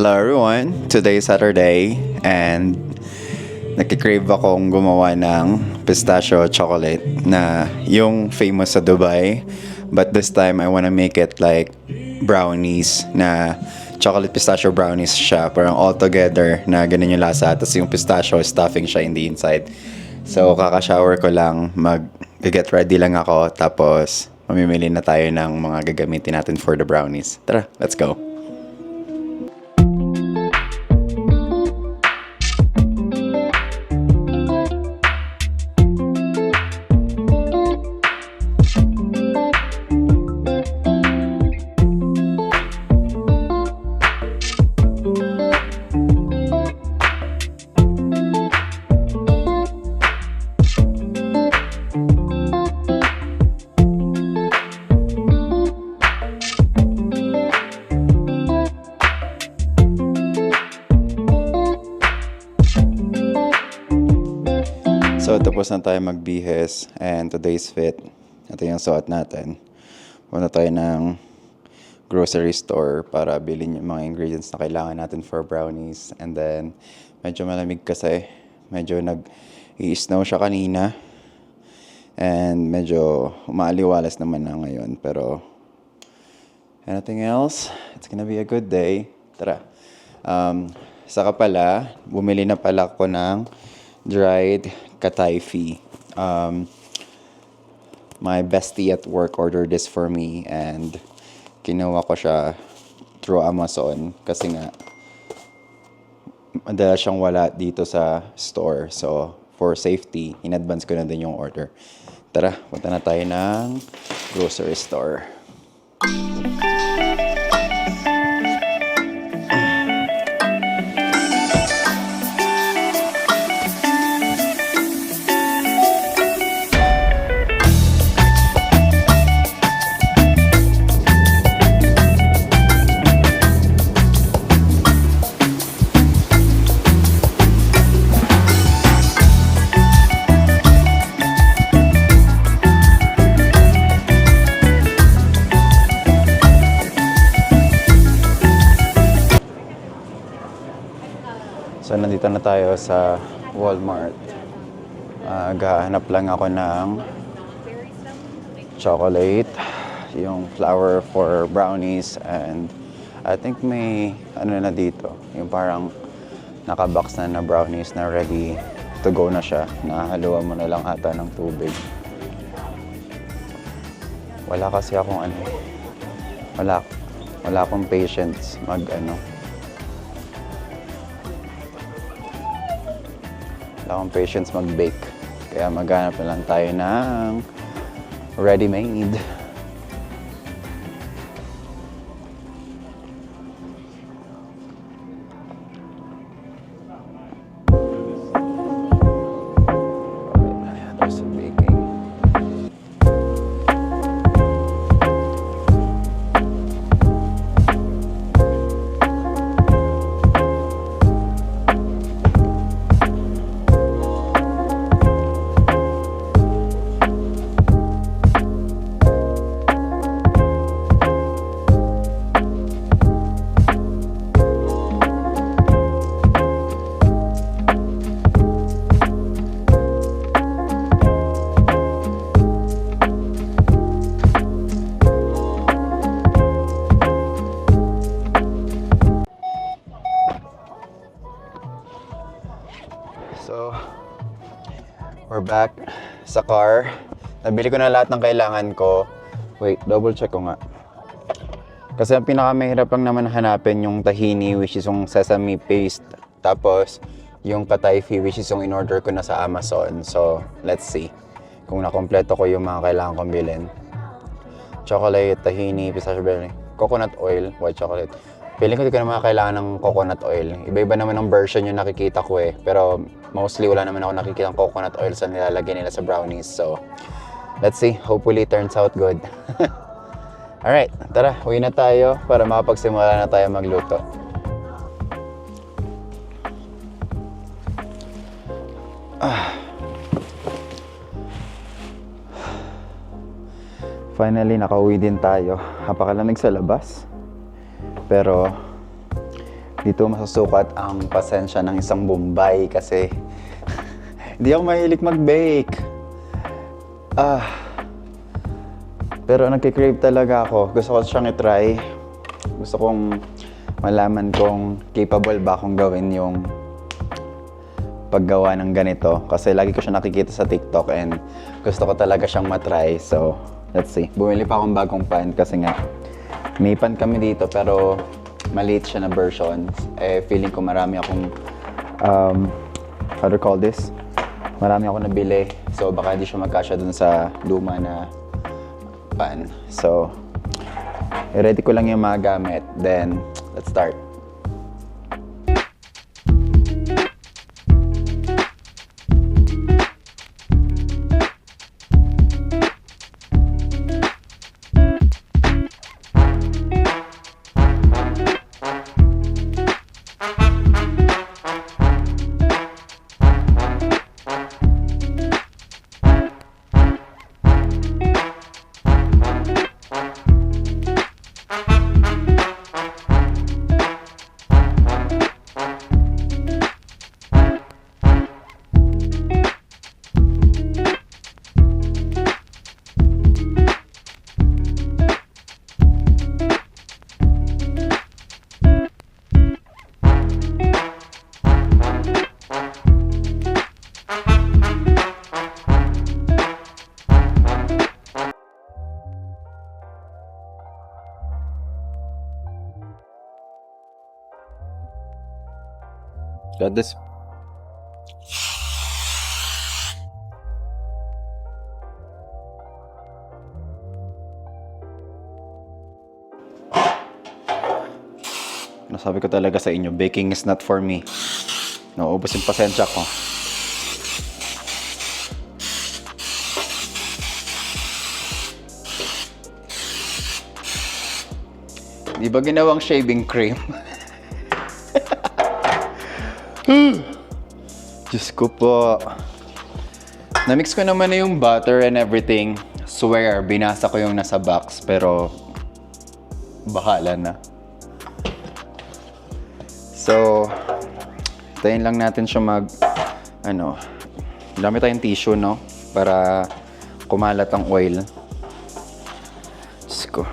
Hello everyone! Today is Saturday and nagkikrave akong gumawa ng pistachio chocolate na yung famous sa Dubai. But this time I wanna make it like brownies na chocolate pistachio brownies siya. Parang all together na ganun yung lasa. Tapos yung pistachio stuffing siya in the inside. So kaka-shower ko lang, mag-get ready lang ako. Tapos mamimili na tayo ng mga gagamitin natin for the brownies. Tara, let's go! So tapos na tayo magbihis and today's fit. Ito yung suot natin. Punta tayo ng grocery store para bilhin yung mga ingredients na kailangan natin for brownies. And then medyo malamig kasi. Medyo nag-i-snow siya kanina. And medyo umaaliwalas naman na ngayon. Pero anything else? It's gonna be a good day. Tara. Saka pala, bumili na pala ako ng dried kataifi. My bestie at work ordered this for me and kinuha ko siya through Amazon kasi nga madalas siyang wala dito sa store. So, for safety, in-advance ko na din yung order. Tara, punta na tayo ng grocery store. So, nandito na tayo sa Walmart. Gahanap lang ako ng chocolate, yung flour for brownies, and I think may ano na dito, yung parang nakabox na brownies na ready to go na siya. Nahaluan mo na lang ata ng tubig. Wala kasi akong ano, wala akong patience wala akong patience mag-bake. Kaya maghanap na lang tayo ng ready-made. There's some baking. So, we're back sa car. Nabili ko na lahat ng kailangan ko. Wait, double check ko nga. Kasi ang pinakamahirap lang naman hanapin yung tahini, which is yung sesame paste. Tapos, yung kataifi, which is yung in-order ko na sa Amazon. So, let's see kung nakompleto ko yung mga kailangan kong bilhin. Chocolate, tahini, pistachio berry, coconut oil, white chocolate. Feeling ko di ko naman kailangan ng coconut oil. Iba-iba naman ng version yung nakikita ko eh. Pero mostly wala naman ako nakikita ng coconut oil sa nilalagay nila sa brownies. So, let's see. Hopefully it turns out good. Alright, tara. Uwi na tayo para makapagsimula na tayo magluto. Finally, nakauwi din tayo. Napakalamig sa labas. Pero Dito masusukat ang pasensya ng isang Bombay kasi hindi ako mahilig mag-bake. Pero nagkikrave talaga ako. Gusto ko siyang i-try. Gusto kong malaman kung capable ba akong gawin yung paggawa ng ganito. Kasi lagi ko siya nakikita sa TikTok and gusto ko talaga siyang matry. So, let's see. Bumili pa akong bagong pan kasi nga may pan kami dito pero maliit siya na version. Feeling ko marami akong how to call this? Marami ako nabili. So, baka hindi siya magkasya dun sa luma na pan. So, i-ready ko lang yung mga gamit. Then, let's start. Got this. Nasabi ko talaga sa inyo, baking is not for me. Nauubos yung pasensya ko. Di ba ginawang shaving cream? Diyos ko po. Namix ko naman na yung butter and everything. Swear, binasa ko yung nasa box. Pero, bahala na. So, tayin lang natin siya dami tayong tissue, no? Para kumalat ang oil. Diyos ko.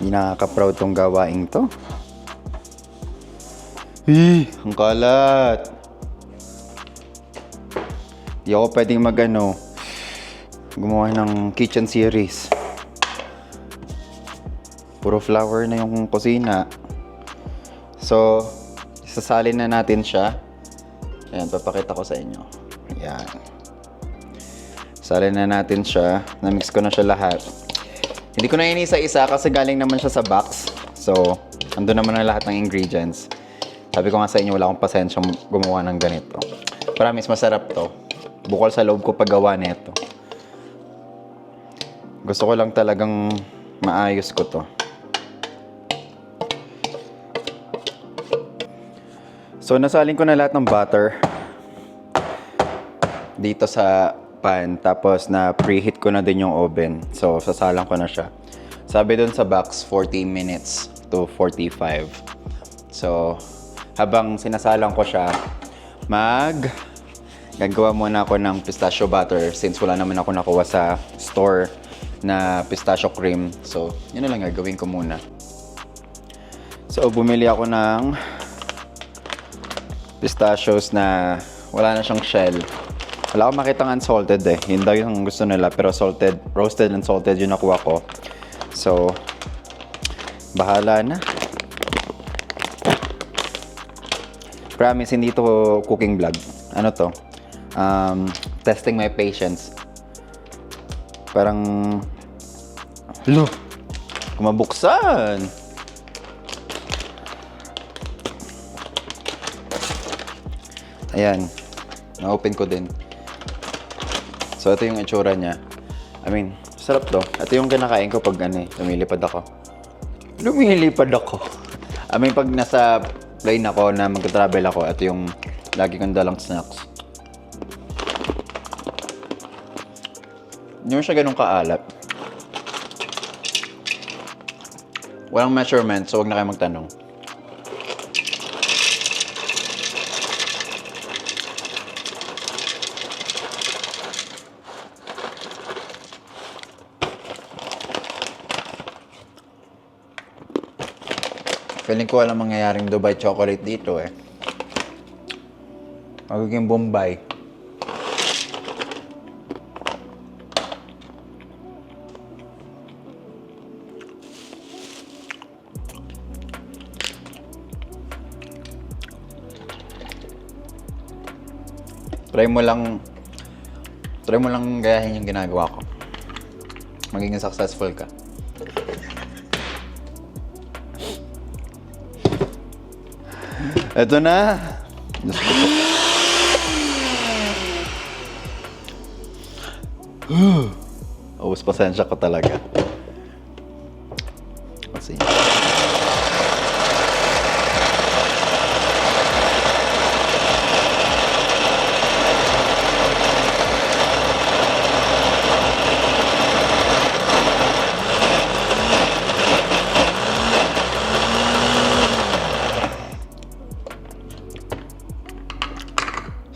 Hindi nakaka-proud tong gawaing to. Ang kalat. Di ako pwedeng gumawa ng kitchen series. Puro flour na yung kusina. So, isasalin na natin siya. Ayan, papakita ko sa inyo. Ayan. Salin na natin siya. Namix ko na siya lahat. Hindi ko na inisa-isa kasi galing naman siya sa box. So, ando naman na lahat ng ingredients. Sabi ko nga sa inyo, wala akong pasensyang gumawa ng ganito. Promise, masarap to. Bukol sa loob ko paggawa nito. Gusto ko lang talagang maayos ko to. So, nasalin ko na lahat ng butter dito sa pan. Tapos, na-preheat ko na din yung oven. So, sasalang ko na siya. Sabi dun sa box, 40 minutes to 45. So, habang sinasalang ko siya, gagawa muna ako ng pistachio butter since wala naman ako nakuha sa store na pistachio cream. So, yun na lang gagawin ko muna. So, bumili ako ng pistachios na wala na siyang shell. Wala akong makitang unsalted eh. Yun daw yung gusto nila. Pero salted, roasted and salted yung nakuha ko. So, bahala na. Promise, hindi to cooking vlog. Ano to? Testing my patience. Parang... Hello! Kumabuksan! Ayan. Na-open ko din. So, ito yung itsura niya. I mean, sarap to. Ito yung kinakain ko pag lumilipad ako. Lumilipad ako. I mean, pag nasa plane ako na mag-travel ako, ito yung lagi kong dalang snacks. Hindi mo siya ganun kaalat. Walang measurement, so huwag na kayo magtanong. Feeling ko walang mangyayaring Dubai chocolate dito eh. Magiging Bombay. Try mo lang gayahin yung ginagawa ko. Magiging successful ka. Ito na. Diyos ko po. Ubus pasensya ko talaga. Let's see.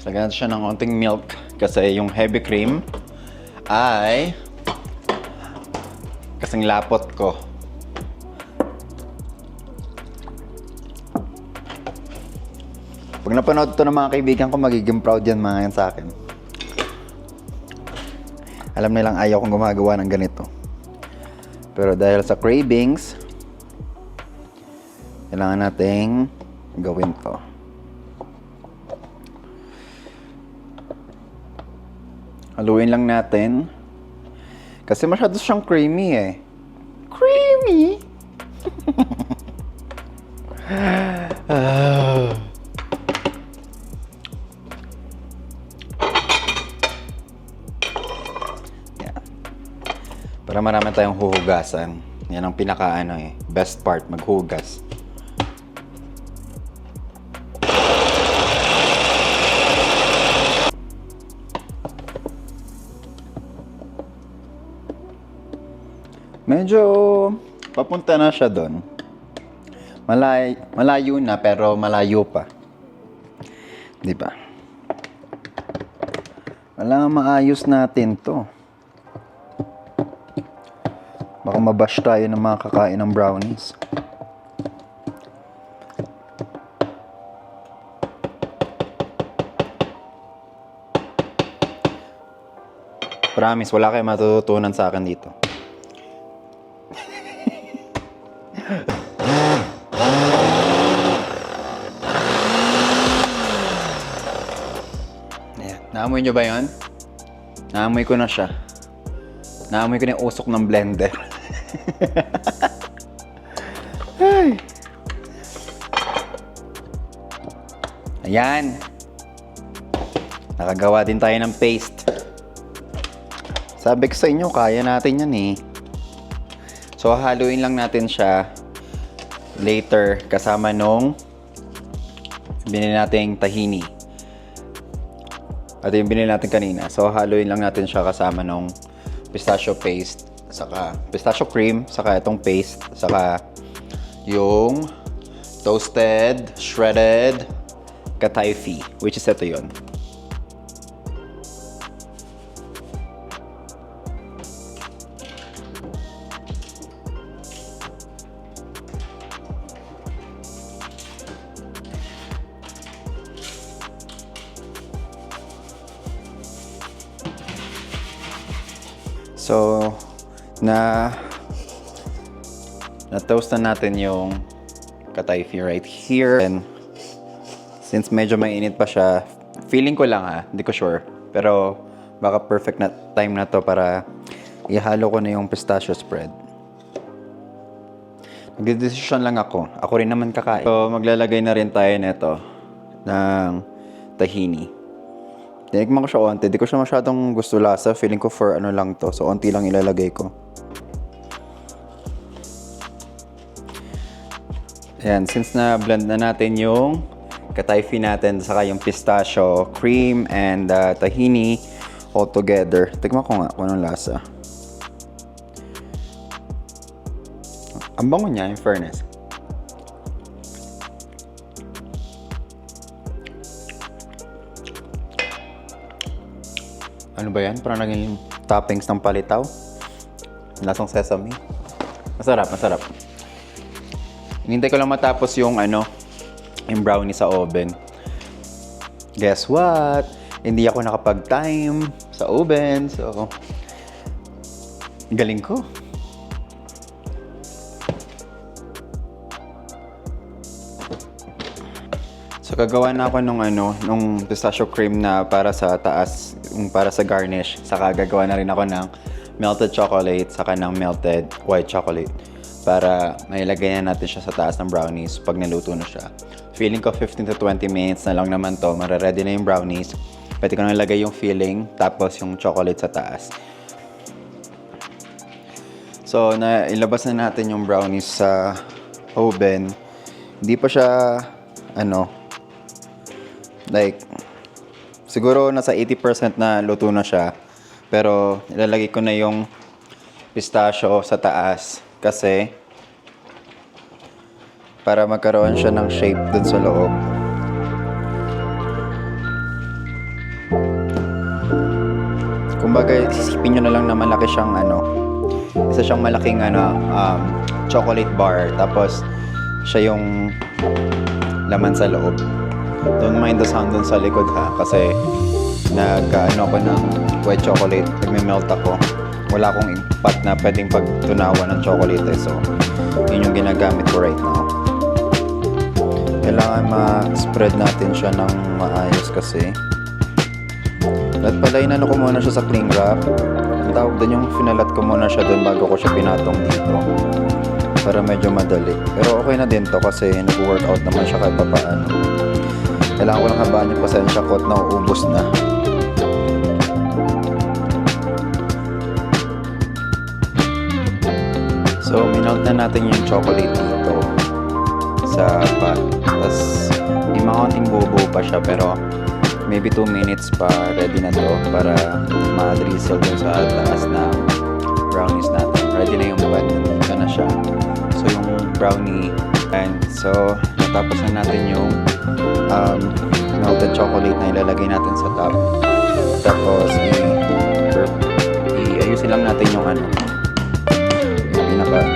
Lagyan siya ng konting milk kasi yung heavy cream ay kasing lapot ko. Pag napanood ito ng mga kaibigan ko, magiging proud yan mga yan sa akin. Alam nilang ayaw kong gumagawa ng ganito. Pero dahil sa cravings, kailangan nating gawin to. Haluin lang natin. Kasi masyado siyang creamy eh. Creamy! Yeah. Para marami tayong huhugasan. Yan ang pinaka best part, maghugas. Medyo papunta na siya doon. Malayo na pero malayo pa. Di ba? Wala maayos natin to. Baka mabash tayo ng mga kakain ng brownies. Promise, wala kayong matututunan sa akin dito. Naamoy nyo ba yun? Naamoy ko na siya. Naamoy ko na yung usok ng blender. Ay. Ayan. Nakagawa din tayo ng paste. Sabi ko sa inyo, kaya natin yan eh. So, haluin lang natin siya later kasama nung binili nating tahini. At yung binili natin kanina. So, haluin lang natin siya kasama nung pistachio paste, saka pistachio cream, saka itong paste, saka yung toasted, shredded kataifi, which is ito yun. So, na-toast na natin yung kataifi right here. And since medyo mainit pa siya, feeling ko lang hindi ko sure. Pero baka perfect na time na to para ihalo ko na yung pistachio spread. Nag-decision lang ako. Ako rin naman kakain. So, maglalagay na rin tayo nito ng tahini. Tinikman ko siya onti. Di ko siya masyadong gusto lasa. Feeling ko for ano lang to. So, onti lang ilalagay ko. Ayan. Since na-blend na natin yung kataifi natin, saka yung pistachio, cream, and tahini all together. Tikman ko nga kung anong lasa. Ang bango niya, in fairness. Ano ba yan? Parang naging toppings ng palitaw. Lasang sesame. Masarap, masarap. Hinintay ko lang matapos yung yung brownie sa oven. Guess what? Hindi ako nakapag-time sa oven. So, galing ko. So, gagawa na ako nung pistachio cream na para sa taas, yung para sa garnish. Saka gagawa na rin ako ng melted chocolate, saka ng melted white chocolate. Para mailagay na natin siya sa taas ng brownies pag naluto na siya. Feeling ko 15 to 20 minutes na lang naman to. Mare-ready na yung brownies. Pwede ko na ilagay yung filling, tapos yung chocolate sa taas. So, ilabas na natin yung brownies sa oven. Hindi pa siya, siguro nasa 80% na luto na siya. Pero ilalagay ko na yung pistachio sa taas kasi para magkaroon siya ng shape dun sa loob. Kumbaga, isipin nyo na lang na malaki siyang isa siyang malaking chocolate bar. Tapos siya yung laman sa loob. Don't mind the sound dun sa likod ha, kasi ako ng white chocolate, nagme-melt ako. Wala akong pot na pwedeng pagtunawan ng chocolate so yun yung ginagamit ko right now. Kailangan ma-spread natin siya ng maayos kasi at pala inano ko muna siya sa cling wrap. Ang tawag doon yung finalat ko muna siya doon bago ko siya pinatong dito para medyo madali. Pero okay na din to kasi nag-workout naman siya kahit papaano. Kailangan ko lang habaan yung pasensya ko at nauubos na. So, minalt na natin yung chocolate dito sa pot. Tapos, may mga konting buo pa siya pero maybe 2 minutes pa ready na to para ma-drizzle dun sa taas na brownies natin. Ready na yung pan. Ito na siya. So, yung brownie. And so, natapos na natin yung melted chocolate na ilalagay natin sa top. Tapos, iayusin lang natin yung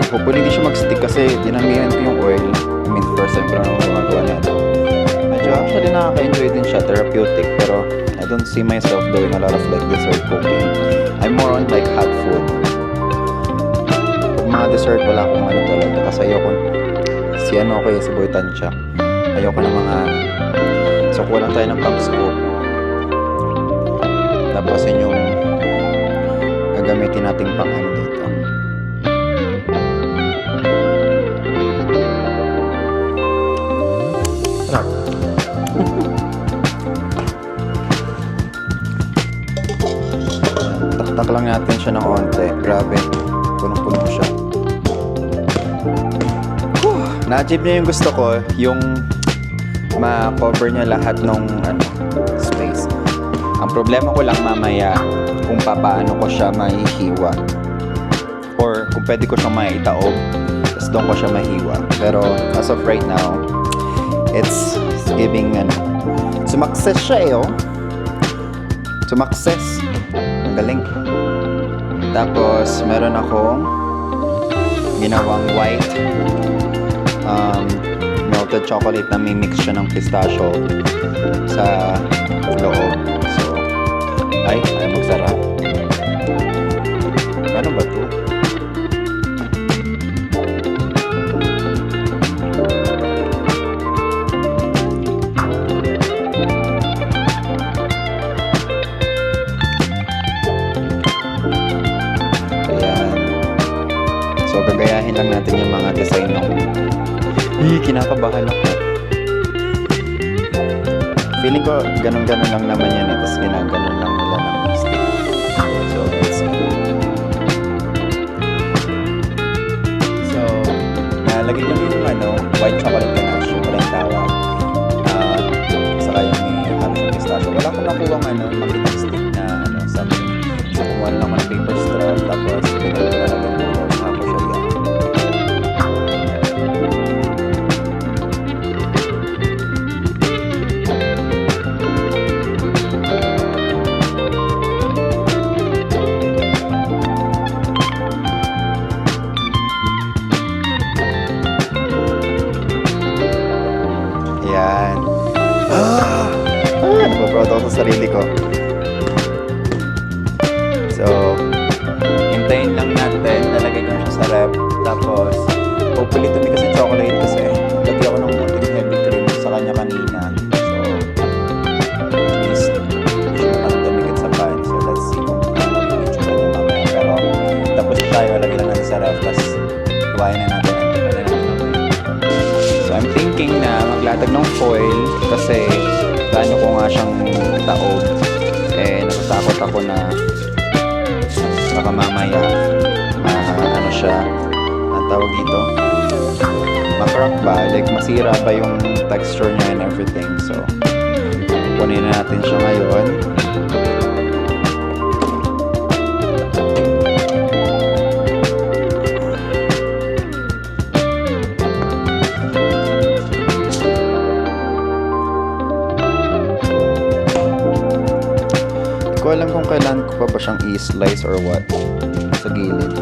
hopefully hindi siya mag-stick kasi dinamihan ko yung oil. I mean, first time ko na gumagawa nito. Medyo actually nakaka-enjoy din siya, therapeutic, pero I don't see myself doing a lot of like dessert cooking. I'm more on like hot food. Pag mga dessert, wala akong talaga kasi ayoko si Boy Tansya. Ayoko ng mga so kulang tayo ng pang scoop. Tapos yun yung gagamitin nating pang dito. Taktak lang natin siya ng onte. Grabe. Punong-puno siya. Na-achieve niya yung gusto ko. Yung ma-cover niya lahat ng space. Ang problema ko lang mamaya kung paano ko siya mahihiwa. Or kung pwede ko siyang maitaob. Tapos doon ko siya mahiwa. Pero as of right now, it's giving sumakses siya Sumakses. Ang galing. Tapos, meron akong ginawang white melted chocolate na mimix siya ng pistachio sa loob. So, ay magsarap. Ano ba to? Gagayahin lang natin yung mga design ng kinakabahan ako. Feeling ko ganun-ganun lang naman yan tapos ginaganon lang nila ng stick. So, let's go. So, nalagay ko yung white chocolate ganache yung walang tawag. Saka yung may halos ng pistachio. Wala akong nakuha makitang stick na something. So, kumuha lang ako ng paper straw tapos pinagay na lang yung sa rep. Tapos, hopefully tumigas yung chocolate kasi lagi ako ng konting heavy cream sa kanya kanina. So, at least, at tumigas sa pan. So, let's see kung magiging itsura niya mamaya. Pero, tapos tayo, lagi lang natin sa rep. Tapos, iwain na natin. So, I'm thinking na maglatag ng foil kasi plano ko nga siyang taob. Eh, natatakot ako na baka mamaya ano siya, ang tawag dito, makrap ba, like masira ba yung texture niya and everything. So, kunin na natin siya ngayon. Hindi ko alam kung kailan ko pa ba siyang i-slice or what sa gilid.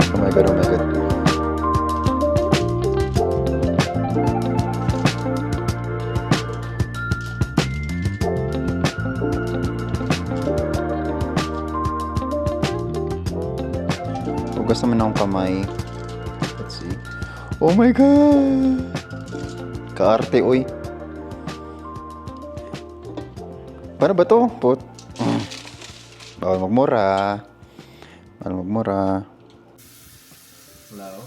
Oh my god, oh my god. Hugas naman akong kamay. Let's see. Oh my god! Kaarte, uy. Para ba to? Pot. Bawal magmura. Bawal magmura. Hello?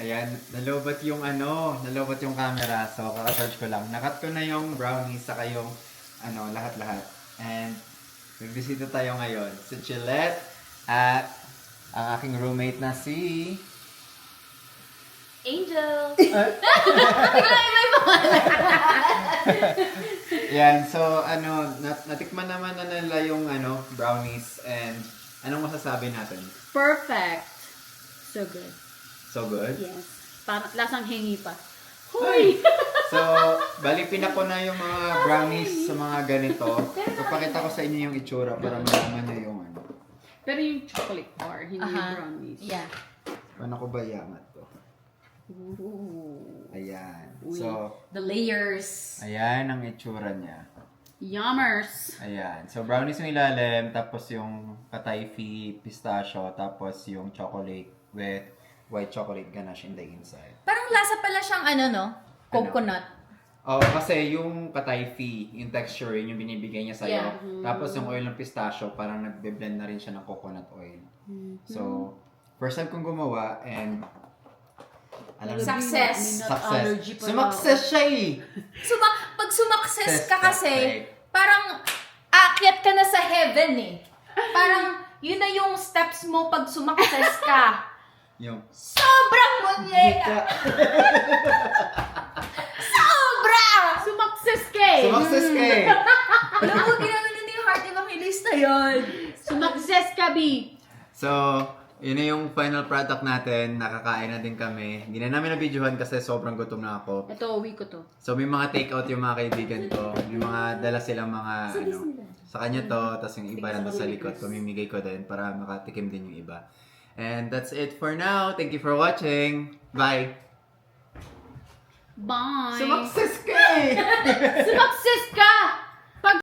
Ayan, nalobat yung nalobat yung camera. So, kaka-search ko lang. Nakat ko na yung brownies, saka yung lahat-lahat. And, magbisita tayo ngayon sa Gillette at ang aking roommate na si... Angel! May pangalan! Yan, so natikman naman na nila yung brownies and anong masasabi natin? Perfect! So good. So good? Yes. Parang lasang hingi pa. Hoy! So, bali pinako na yung mga brownies sa mga ganito. So, pakita ko sa inyo yung itsura para malaman nyo yung Pero yung chocolate bar, hindi yung brownies. Yeah. Paano ko ba iangat to? Ooh. Ayan. Uy. So, The layers. ayan ang itsura niya. Yummers! Ayan. So, brownies yung ilalim, tapos yung katayfi, pistachio, tapos yung chocolate with white chocolate ganache in the inside. Parang lasa pala siyang coconut. Oh, kasi yung katayfi, yung texture, yun yung binibigay niya sa'yo. Yeah. Tapos yung oil ng pistachio, parang nagbe-blend na rin siya ng coconut oil. So, first time kong gumawa and alam mo, Success. Allergy pa Sumakses siya eh! Pag sumakses ka Success, kasi, right. parang aakyat ka na sa heaven eh. Parang yun na yung steps mo pag sumakses ka. Yung... Sobrang munyeka! Sobra! Sumakses ka eh! Sumakses ka eh! Alam mo, ginagawa na yung heart evangelista yun. Sumakses ka, B! So, yun na yung final product natin. Nakakain na din kami. Hindi na namin na-videohan kasi sobrang gutom na ako. Ito, uwi ko to. So, may mga take-out yung mga kaibigan ko. May mga dala silang mga, sa kanya to, tapos yung iba nandun sa likod. Pamimigay ko din para makatikim din yung iba. And that's it for now. Thank you for watching. Bye! Bye! Sumakses ka eh! Sumakses ka!